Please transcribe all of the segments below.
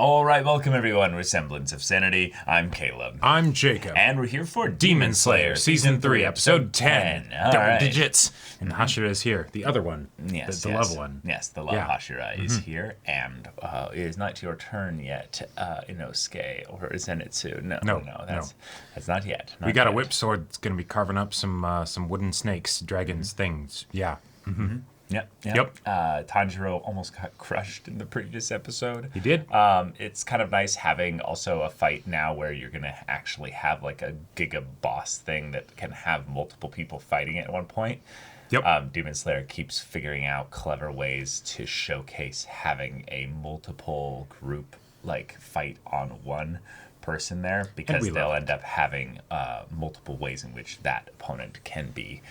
All right, welcome everyone. We're Semblance of Sanity. I'm Caleb. I'm Jacob. And we're here for Demon Slayer, Season 3, Episode 10. Double digits. And Hashira is here. The other one. Yes, the love one. Yes, the love Hashira is here. And it is not your turn yet, Inosuke or Zenitsu. No, that's not yet. We got a whip sword that's going to be carving up some wooden snakes, dragons, things. Yeah. Yep. Tanjiro almost got crushed in the previous episode. He did. It's kind of nice having also a fight now where you're going to actually have like a Giga boss thing that can have multiple people fighting it at one point. Yep. Demon Slayer keeps figuring out clever ways to showcase having a multiple group like fight on one person there, because they'll end up having multiple ways in which that opponent can be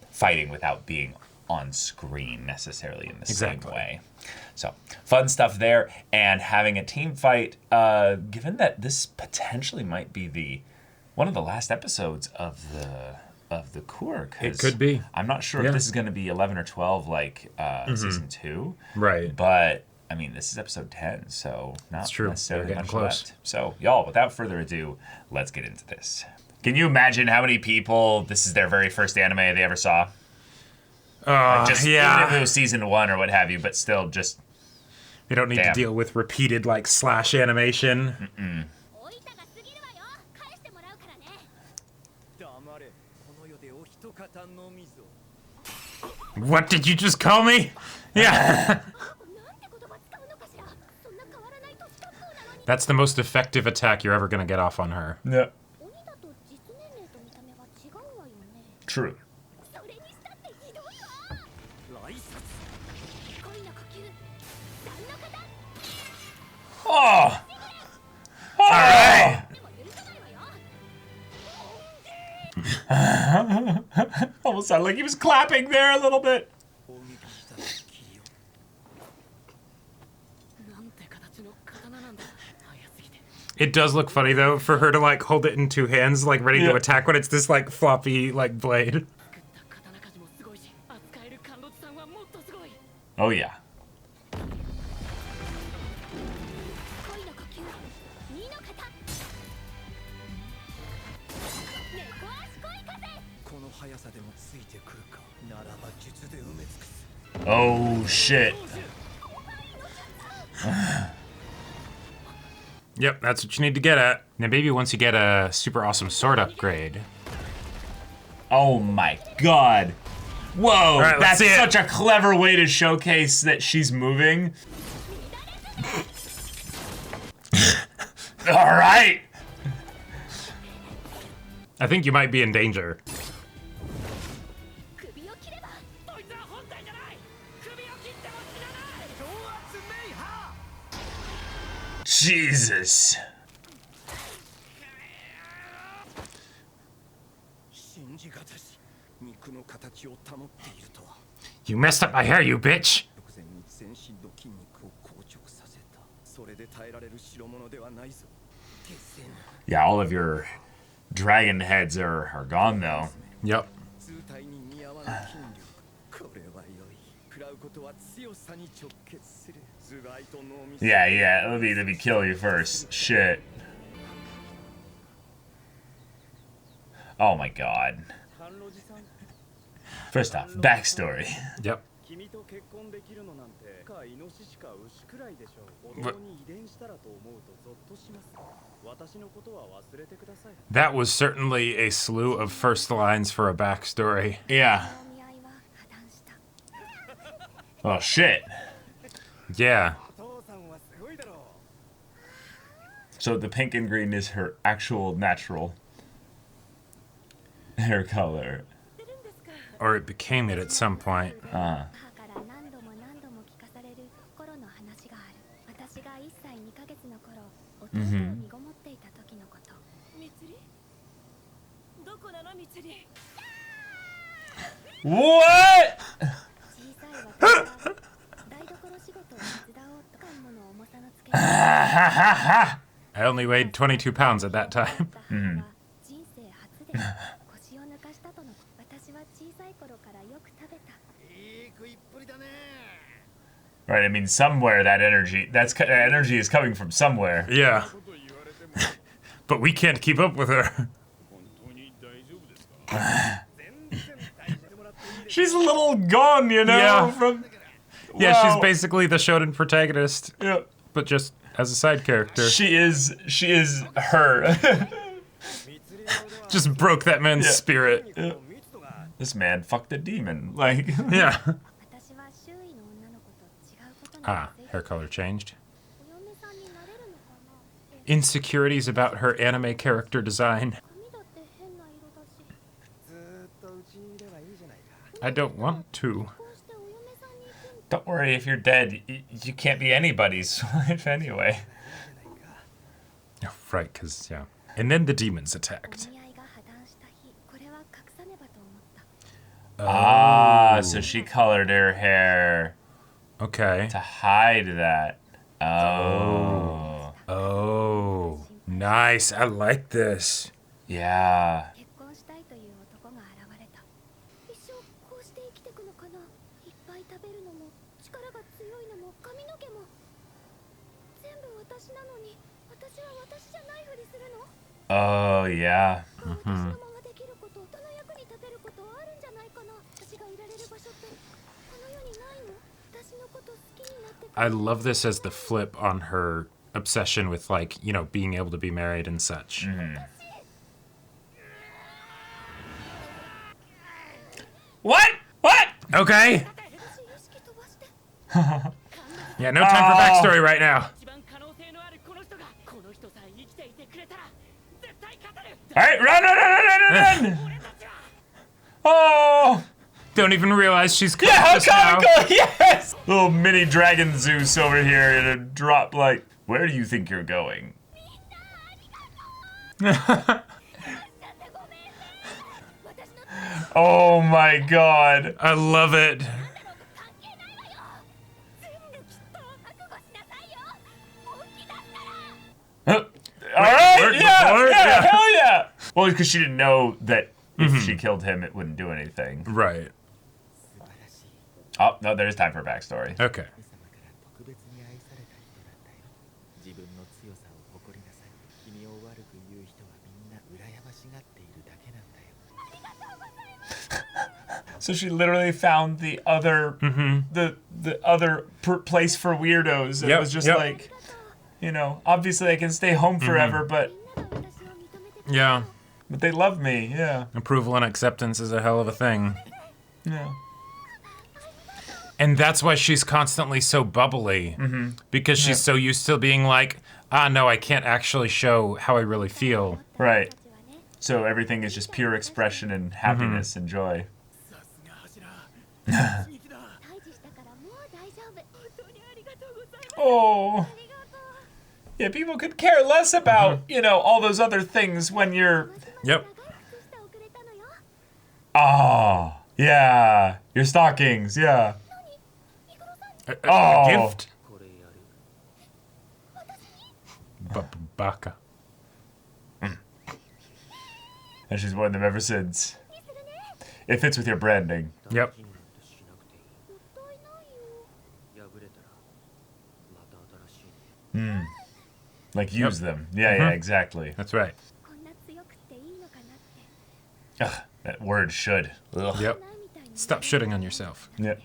fighting without being on screen necessarily in the same way. So fun stuff there. And having a team fight, given that this potentially might be one of the last episodes of the cour, it could be. I'm not sure if this is going to be 11 or 12 like season 2, right? But I mean, this is episode 10, so not necessarily much left. So y'all, without further ado, let's get into this. Can you imagine how many people this is their very first anime they ever saw? Even if it was season 1 or what have you, but still just... They don't need to deal with repeated, like, slash animation. What did you just call me? Yeah. That's the most effective attack you're ever going to get off on her. Yeah. True. Oh! All right. Almost sounded like he was clapping there a little bit. It does look funny though for her to like hold it in two hands, like ready to attack when it's this like floppy like blade. Oh yeah. Oh shit. Yep, that's what you need to get at. Now maybe once you get a super awesome sword upgrade. Oh my god. Whoa, right, that's such a clever way to showcase that she's moving. All right. I think you might be in danger. Jesus. You messed up my hair, you bitch. Yeah, all of your dragon heads are gone though. Yep. Yeah, let me kill you first. Shit. Oh my god. First off, backstory. Yep. That was certainly a slew of first lines for a backstory. Yeah. Oh shit. Yeah. So the pink and green is her actual natural hair color. Or it became it at some point. What? I only weighed 22 pounds at that time. Right, I mean, somewhere that energy is coming from somewhere. Yeah. But we can't keep up with her. She's a little gone, you know? Yeah. Yeah, Wow. she's basically the shonen protagonist. Yeah. But just as a side character. She is her. Just broke that man's spirit. Yeah. This man fucked a demon. Like, Yeah. Ah, hair color changed. Insecurities about her anime character design. I don't want to. don't worry, if you're dead, you can't be anybody's wife anyway. Oh, right, because, yeah. And then the demons attacked. Ah, so she colored her hair Okay. to hide that. Oh. Oh. Nice. I like this. Yeah. Oh, yeah. Mm-hmm. I love this as the flip on her obsession with, like, you know, being able to be married and such. Mm-hmm. What? What? Okay. Yeah, no time for backstory right now. All right, run! Oh! Don't even realize she's Yeah, how conscious now. comical! Yes! Little mini dragon Zeus over here in a drop like, where do you think you're going? Oh my god. I love it. Alright, worked yeah, before? yeah, Yeah. hell yeah! Well, because she didn't know that if she killed him, it wouldn't do anything. Right. Oh, no, there's time for backstory. Okay. So she literally found the other, the other place for weirdos. And it was just like, you know, obviously I can stay home forever, but Yeah. they love me, yeah. Approval and acceptance is a hell of a thing. Yeah. And that's why she's constantly so bubbly. Because she's so used to being like, no, I can't actually show how I really feel. Right. So everything is just pure expression and happiness and joy. Oh. Yeah, people could care less about, you know, all those other things when you're... Yep. Oh, yeah. Your stockings, yeah. A gift? Baka. And she's worn them ever since. It fits with your branding. Yep. Like, use them. Yeah, yeah, exactly. That's right. Ugh, that word should. Ugh. Yep. Stop shitting on yourself. Yep.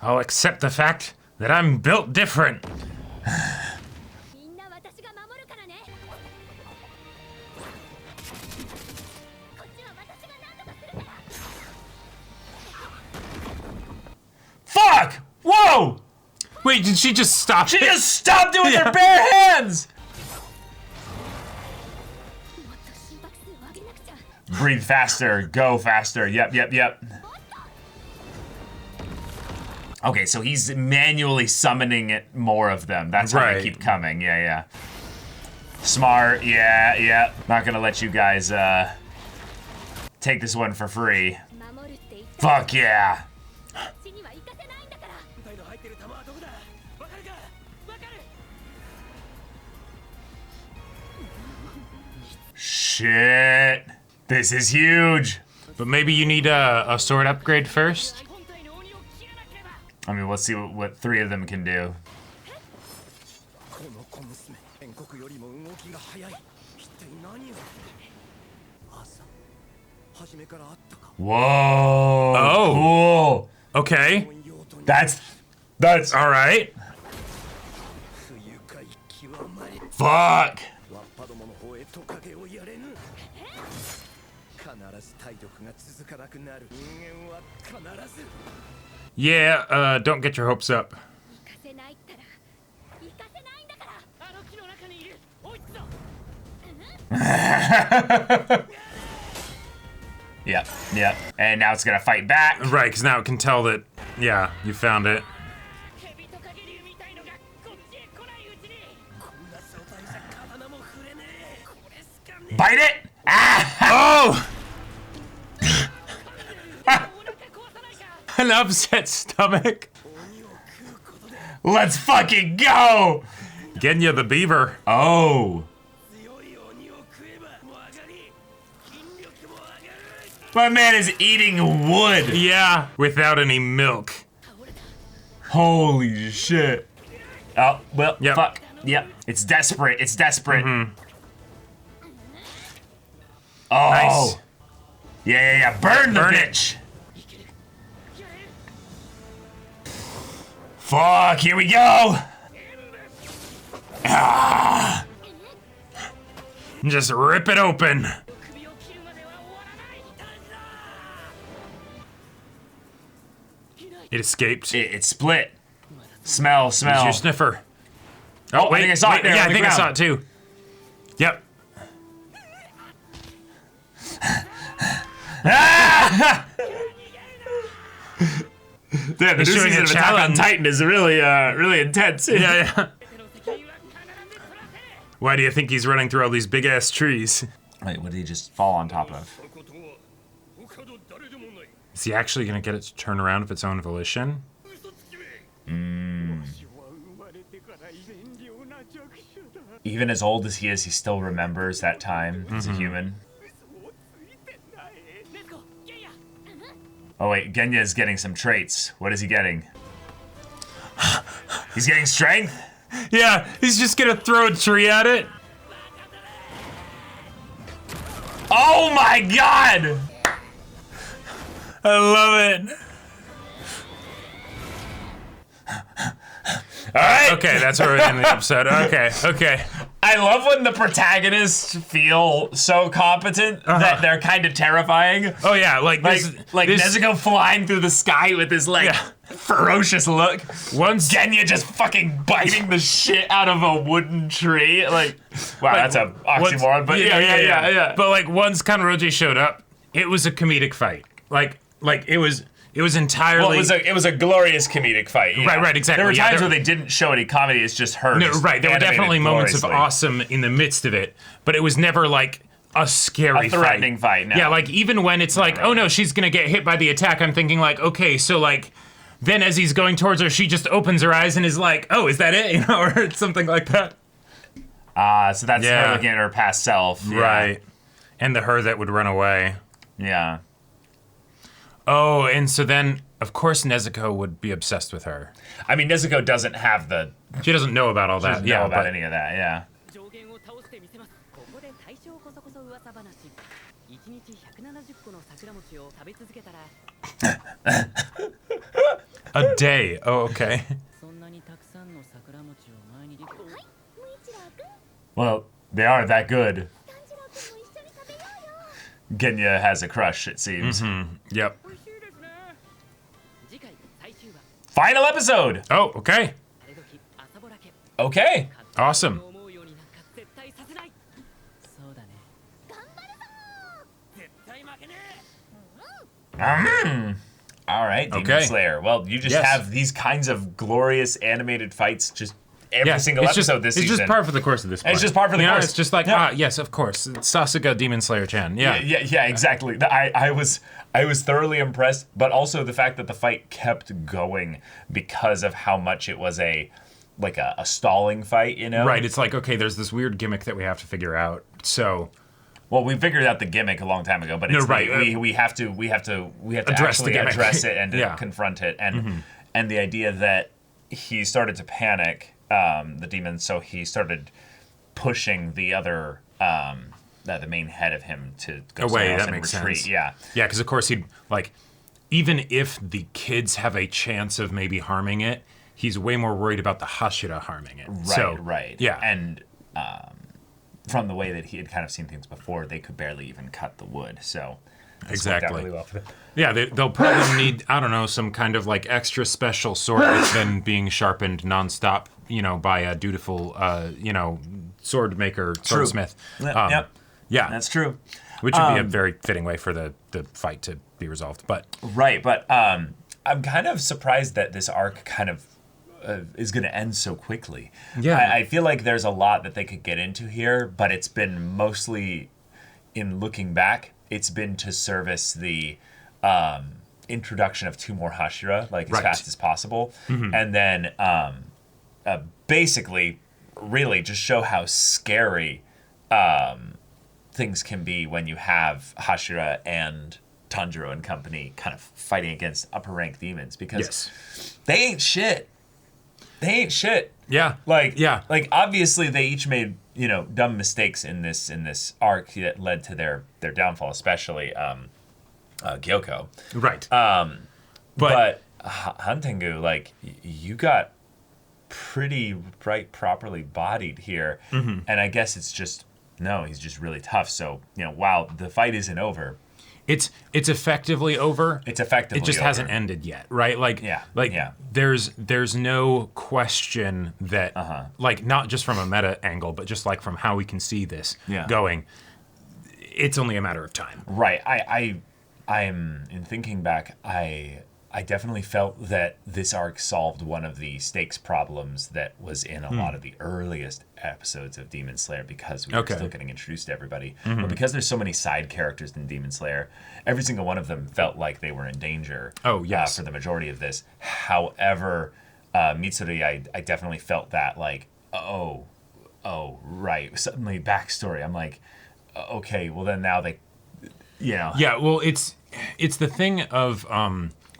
I'll accept the fact that I'm built different. Fuck! Whoa! Wait, did she just stop She it? just stopped it with Yeah. her bare hands! Breathe faster. Go faster. Yep, yep, yep. Okay, so he's manually summoning it more of them. That's how Right. they keep coming. Yeah, yeah. Smart. Yeah, yeah. Not gonna let you guys take this one for free. Fuck yeah. Shit. This is huge. But maybe you need a sword upgrade first? I mean, let's see what 3 of them can do. Whoa! Oh! Cool! Okay. That's All right. fuck! Yeah, don't get your hopes up. Yep, yep. And now it's gonna fight back. Right, because now it can tell that, yeah, you found it. Bite it! Ah! Oh! An upset stomach. Let's fucking go! Genya the beaver. Oh. My man is eating wood. Yeah, without any milk. Holy shit. Oh, well, Yep. fuck. Yep. It's desperate. It's desperate. Oh. Nice. Yeah. Burn the Burn it. bitch. Fuck, here we go. Ah. Just rip it open. It escaped. It split. Smell. It's your sniffer. Oh, I think I saw it there Yeah, on I the think I saw ground. it too. Yep. Damn, the new He's doing season a of Attack on challenge. Titan is really intense. Yeah. Why do you think he's running through all these big ass trees? Wait, what did he just fall on top of? Is he actually gonna get it to turn around of its own volition? Even as old as he is, he still remembers that time as a human. Oh wait, Genya is getting some traits. What is he getting? He's getting strength? Yeah, he's just gonna throw a tree at it. Oh my god! I love it. Alright! Okay, that's where we're in the episode. Okay. I love when the protagonists feel so competent that they're kind of terrifying. Oh yeah, like Like, this, this Nezuko flying through the sky with this, like, Yeah. ferocious look. once Genya just fucking biting the shit out of a wooden tree. Like, wow, like, that's a oxymoron, but yeah. But like once Kanroji showed up, it was a comedic fight. Like it was entirely. Well, it was a glorious comedic fight. Yeah. Right, exactly. There were Yeah, times there- where they didn't show any comedy. It's just her. No, just right. There were animated definitely moments of gloriously. awesome in the midst of it, but it was never like a scary A threatening fight, no. Yeah, like even when it's like, oh no, she's gonna get hit by the attack, I'm thinking like, okay, so like, then as he's going towards her, she just opens her eyes and is like, oh, is that it? You know, or something like that. So that's Yeah. her looking at her past self. Yeah. Right. And the her that would run away. Yeah. Oh, and so then, of course, Nezuko would be obsessed with her. I mean, Nezuko doesn't have the She doesn't know about all that. doesn't Yeah, know about but any of that. Yeah. 上限を倒してみせます。ここで大正こそこそ噂話。1日170個の桜餅を食べ続けたら、 a day. Oh, okay. そんなにたくさんの桜餅を毎日。 Well, they are that good. Genya has a crush, it seems. Yep. 次回最終話。 Final episode. Oh, okay. 晴れ時朝ぼらけ。 Okay. Awesome. 思うようになんか絶対させない。そうだね。頑張るぞ。絶対負けねえ。 All right, Demon Okay. Slayer. Well, you just Yes. have these kinds of glorious animated fights just every Yeah, single it's episode just, this it's season. just par for the course of this. It's just par for the You know, course. It's just like Yeah. yes, of course. It's Sasuga Demon Slayer Chan. Yeah. Yeah, exactly. I was thoroughly impressed, but also the fact that the fight kept going because of how much it was a stalling fight, you know? Right. It's like okay, there's this weird gimmick that we have to figure out. So, Well, we figured out the gimmick a long time ago, but it's we have to actually address it and to confront it, and the idea that he started to panic, the demon, so he started pushing the other the main head of him to go away. That and makes retreat. Sense. Yeah, because of course he'd like, even if the kids have a chance of maybe harming it, he's way more worried about the Hashira harming it. Right. Yeah, and. From the way that he had kind of seen things before, they could barely even cut the wood. So exactly. Really well for them. Yeah, they'll probably need, I don't know, some kind of like extra special sword that's been being sharpened nonstop, by a dutiful, sword maker, swordsmith. Yep. Yeah, that's true. Which would be a very fitting way for the fight to be resolved. But I'm kind of surprised that this arc kind of is going to end so quickly. Yeah, I feel like there's a lot that they could get into here, but it's been mostly, in looking back, it's been to service the introduction of 2 more Hashira, as fast as possible, and then basically, really just show how scary things can be when you have Hashira and Tanjiro and company kind of fighting against upper rank demons, because they ain't shit. Yeah. Obviously they each made, dumb mistakes in this arc that led to their downfall, especially Gyoko. Right. But Hantengu, you got pretty properly bodied here. And I guess it's just, he's just really tough. So, while the fight isn't over, It's effectively over. It just hasn't ended yet, right? There's no question that, not just from a meta angle, but just from how we can see this going, it's only a matter of time. Right. I'm in thinking back, I definitely felt that this arc solved one of the stakes problems that was in a lot of the earliest episodes of Demon Slayer, because we were still getting introduced to everybody. But because there's so many side characters in Demon Slayer, every single one of them felt like they were in danger for the majority of this. However, Mitsuri, I definitely felt that suddenly backstory. I'm like, okay, well then now they, Yeah, well, it's the thing of...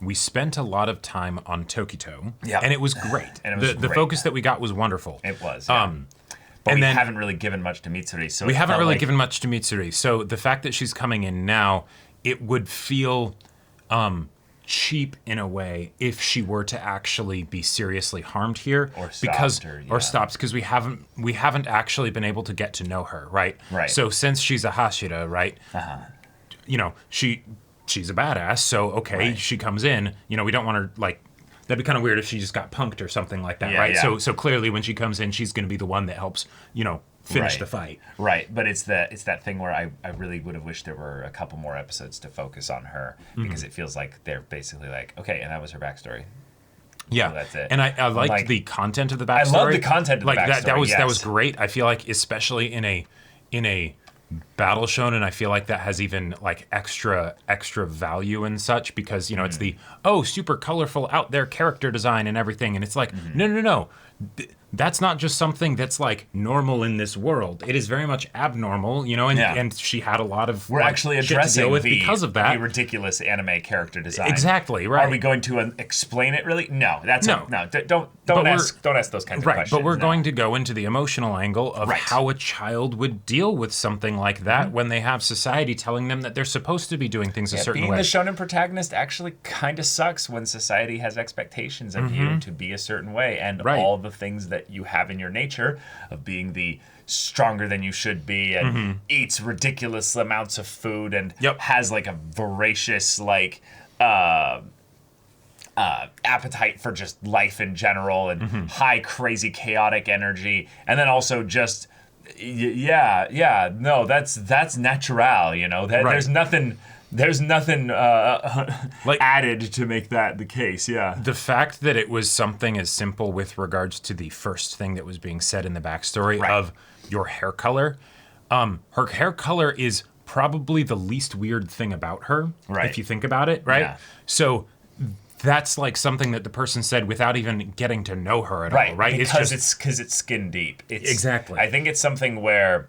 we spent a lot of time on Tokito, and it was great. And the focus that we got was wonderful. It was. Yeah. But we haven't really given much to Mitsuri. So given much to Mitsuri. So the fact that she's coming in now, it would feel cheap in a way if she were to actually be seriously harmed here, or stopped, because we haven't actually been able to get to know her, right? Right. So since she's a Hashira, right? She's a badass, so she comes in. We don't want her that'd be kind of weird if she just got punked or something like that, right? Yeah. So clearly when she comes in, she's going to be the one that helps, finish the fight. Right, but it's that thing where I really would have wished there were a couple more episodes to focus on her, because it feels like they're basically okay, and that was her backstory. Yeah, so that's it. And I liked the content of the backstory. I love the content of the backstory. That was great. I feel like, especially in a battle shonen, I feel like that has even extra value and such, because it's the super colorful out there character design and everything, and it's no. That's not just something that's normal in this world. It is very much abnormal, and she had a lot of we're actually addressing because of that. The ridiculous anime character design. Exactly, right. Are we going to explain it really? No, don't ask those kinds of questions. Right, but we're going to go into the emotional angle of how a child would deal with something like that when they have society telling them that they're supposed to be doing things a certain way. Being the shonen protagonist actually kind of sucks when society has expectations of you to be a certain way, and all the things that you have in your nature of being the stronger than you should be, and eats ridiculous amounts of food, and has a voracious appetite for just life in general, and high crazy chaotic energy, and then also just that's natural, there's nothing added to make that the case. The fact that it was something as simple with regards to the first thing that was being said in the backstory of your hair color. Her hair color is probably the least weird thing about her, if you think about it, right? Yeah. So that's something that the person said without even getting to know her at all, right? Because it's skin deep. Exactly. I think it's something where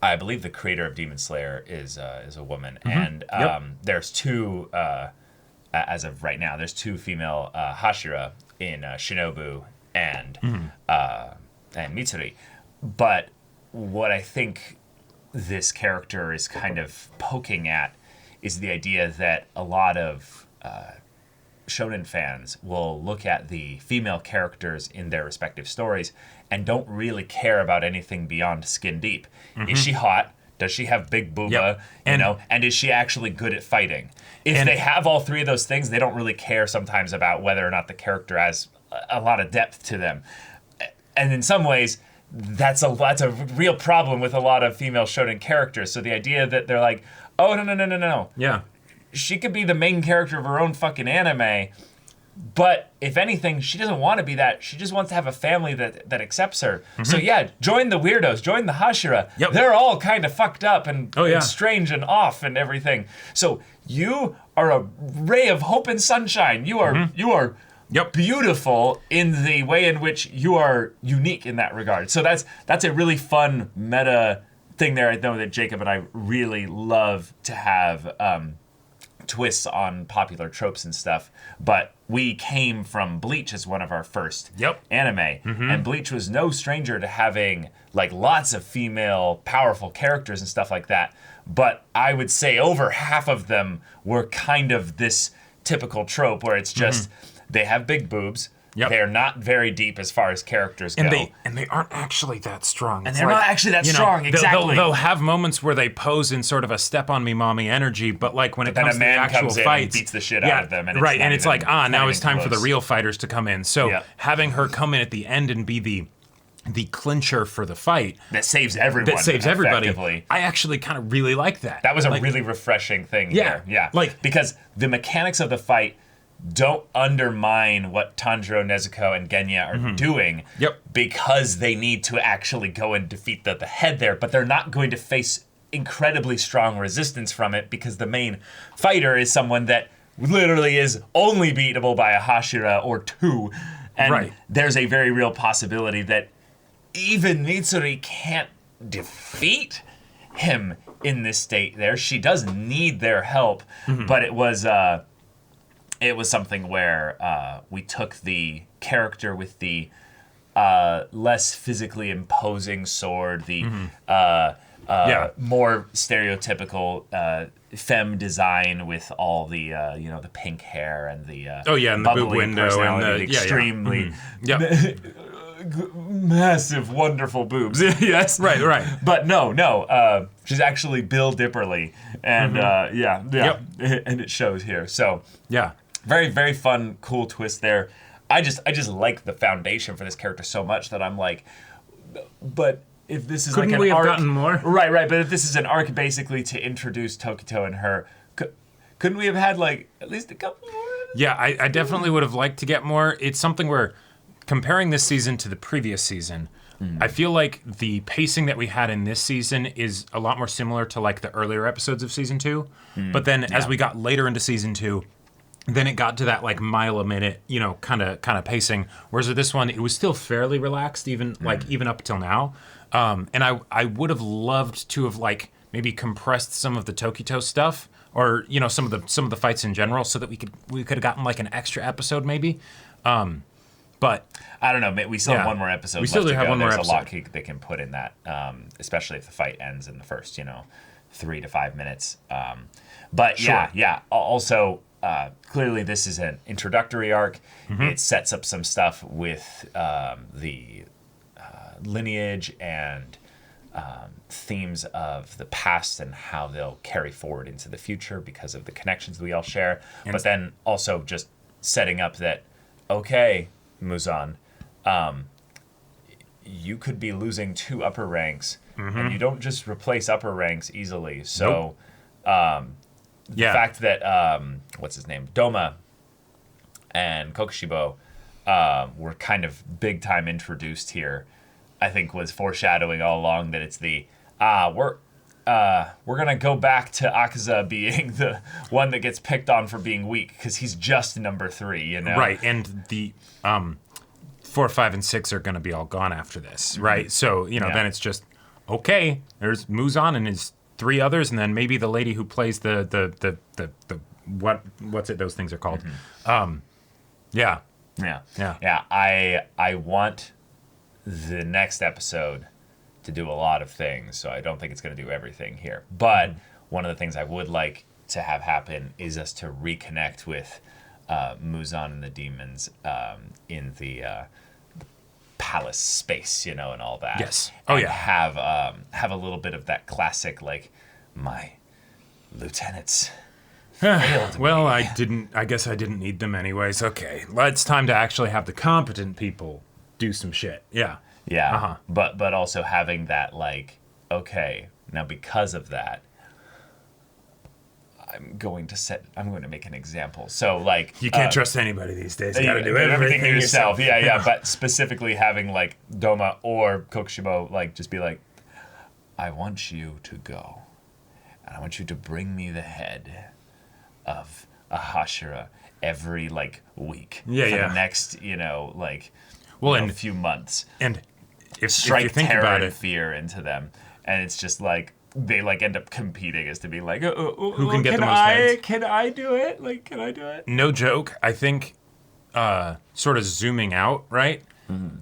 I believe the creator of Demon Slayer is a woman, and there's two as of right now. There's two female Hashira in Shinobu and Mitsuri. But what I think this character is kind of poking at is the idea that a lot of shonen fans will look at the female characters in their respective stories and don't really care about anything beyond skin deep. Is she hot? Does she have big booba? And is she actually good at fighting? If they have all three of those things, they don't really care sometimes about whether or not the character has a lot of depth to them. And in some ways, that's a real problem with a lot of female shonen characters. So the idea that they're like, oh, no. Yeah. She could be the main character of her own fucking anime, but if anything, she doesn't want to be that. She just wants to have a family that accepts her. So yeah, join the weirdos, join the Hashira. Yep. They're all kind of fucked up and strange and off and everything. So you are a ray of hope and sunshine. You are beautiful in the way in which you are unique in that regard. So that's a really fun meta thing there. I know that Jacob and I really love to have twists on popular tropes and stuff, but we came from Bleach as one of our first anime, and Bleach was no stranger to having like lots of female powerful characters and stuff like that, but I would say over half of them were kind of this typical trope where it's just they have big boobs. They're not very deep as far as characters go. And they aren't actually that strong. And they're not actually that strong, exactly. They'll have moments where they pose in sort of a step on me mommy energy, but like when it comes to the actual fights, and beats the shit out of them. And it's like, now it's time for the real fighters to come in. So having her come in at the end and be the clincher for the fight. That saves everyone. Everybody. I actually kind of really like that. That was a really refreshing thing here. Yeah. Because the mechanics of the fight don't undermine what Tanjiro, Nezuko, and Genya are doing because they need to actually go and defeat the head there, but they're not going to face incredibly strong resistance from it because the main fighter is someone that literally is only beatable by a Hashira or two, and there's a very real possibility that even Mitsuri can't defeat him in this state there. She does need their help, but it was something where we took the character with the less physically imposing sword, the more stereotypical femme design with all the the pink hair and the and the boob window and the extremely massive, wonderful boobs. Yes, right. But no, she's actually Bill Dipperly, and and it shows here. So very, very fun, cool twist there. I just like the foundation for this character so much that I'm like, but if this is couldn't like an we have arc, gotten more? Right. But if this is an arc basically to introduce Tokito and her, couldn't we have had like at least a couple more? Yeah, I definitely would have liked to get more. It's something where comparing this season to the previous season, I feel like the pacing that we had in this season is a lot more similar to like the earlier episodes of season 2. But then as we got later into season 2, then it got to that like mile a minute, kind of pacing. Whereas with this one, it was still fairly relaxed, even up till now. And I would have loved to have like maybe compressed some of the Tokito stuff, or some of the fights in general, so that we could have gotten like an extra episode maybe. But I don't know. We still have one more episode. We still do have one more episode. episode. There's a lot they can put in that, especially if the fight ends in the first 3 to 5 minutes. But Sure. Also. Clearly, this is an introductory arc. It sets up some stuff with the lineage and themes of the past and how they'll carry forward into the future because of the connections we all share. But then also just setting up that, okay, Muzan, you could be losing 2 upper ranks, and you don't just replace upper ranks easily. So... The fact that, what's his name, Doma and Kokushibo were kind of big time introduced here, I think was foreshadowing all along that it's we're going to go back to Akaza being the one that gets picked on for being weak because he's just number 3, Right, and the 4, 5, and 6 are going to be all gone after this, right? So, then it's just okay, there's Muzan and his 3 others, and then maybe the lady who plays the what's it? Those things are called. Yeah. I want the next episode to do a lot of things, so I don't think it's going to do everything here. But one of the things I would like to have happen is us to reconnect with Muzan and the demons in the palace space, and all that. Yes. And have a little bit of that classic, like, my lieutenants failed Well, me. I guess I didn't need them anyways. Okay, it's time to actually have the competent people do some shit. Yeah. Yeah. But also having that, like, okay, now because of that, I'm going to make an example. So, like, You can't trust anybody these days. You gotta do everything everything yourself. Yeah. But specifically having, like, Doma or Kokushibo, like, just be like, I want you to go, and I want you to bring me the head of a Hashira every, like, week for the next, few months. And if Strike you think terror about and it, fear into them, and it's just like they like end up competing as to be like, who can get the most heads? Can I do it? Like, can I do it? No joke. I think, sort of zooming out, right?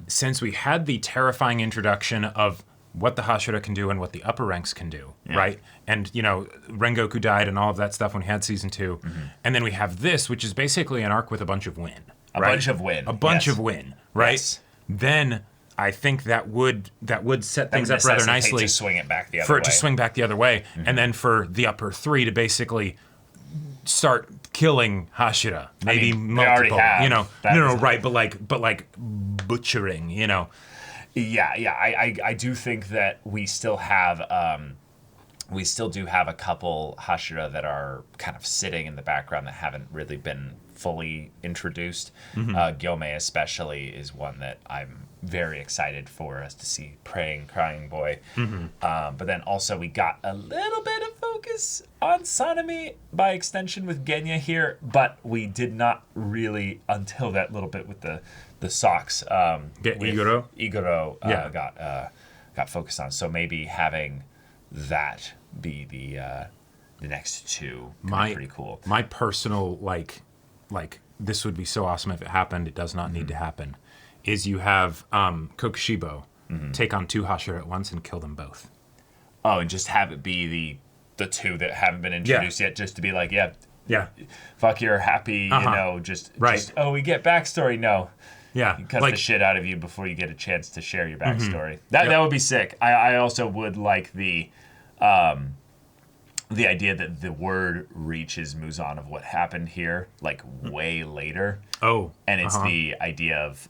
Since we had the terrifying introduction of what the Hashira can do and what the upper ranks can do, right? And, Rengoku died and all of that stuff when we had season 2. And then we have this, which is basically an arc with a bunch of win. A bunch of win, right? Yes. Then I think that would set things up rather nicely. To swing it back the other way. To swing back the other way. And then for the upper 3 to basically start killing Hashira. Maybe multiple. They already have. No, right, but like butchering, Yeah. I do think that we still have do have a couple Hashira that are kind of sitting in the background that haven't really been fully introduced. Gyome especially is one that I'm very excited for us to see. Praying Crying Boy. But then also we got a little bit of focus on Sanemi by extension with Genya here, but we did not really until that little bit with the socks. Igoro got focused on. So maybe having that be the next 2 could be pretty cool. My personal like this would be so awesome if it happened. It does not need to happen. Is you have Kokushibo take on 2 Hashira at once and kill them both. Oh, and just have it be the 2 that haven't been introduced yet, just to be like, fuck your happy, just we get backstory. No. Yeah. You cut the shit out of you before you get a chance to share your backstory. That would be sick. I also would like the idea that the word reaches Muzan of what happened here, like, way later. Oh. And it's the idea of,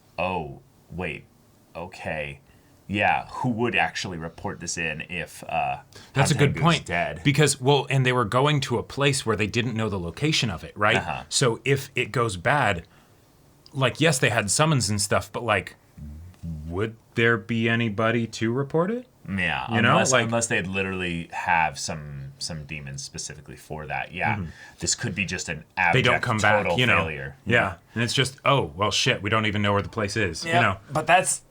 who would actually report this in if That's a good point. Dead? Because, and they were going to a place where they didn't know the location of it, right? So if it goes bad, like, yes, they had summons and stuff, but, like, would there be anybody to report it? Yeah, unless they'd literally have some demons specifically for that. This could be just an abject, they don't come total back, failure. Yeah, and it's just, shit, we don't even know where the place is. But that's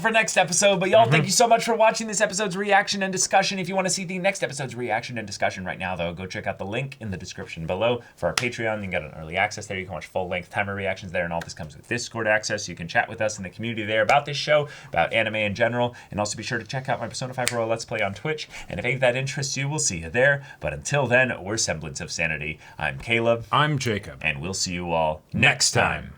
for next episode. But y'all, thank you so much for watching this episode's reaction and discussion. If you want to see the next episode's reaction and discussion right now, though, go check out the link in the description below for our Patreon. You can get an early access there. You can watch full-length timer reactions there, and all this comes with Discord access. So you can chat with us in the community there about this show, about anime in general, and also be sure to check out my Persona 5 Royal Let's Play on Twitch. And if any of that interests you, we'll see you there. But until then, we're Semblance of Sanity. I'm Caleb. I'm Jacob. And we'll see you all next time.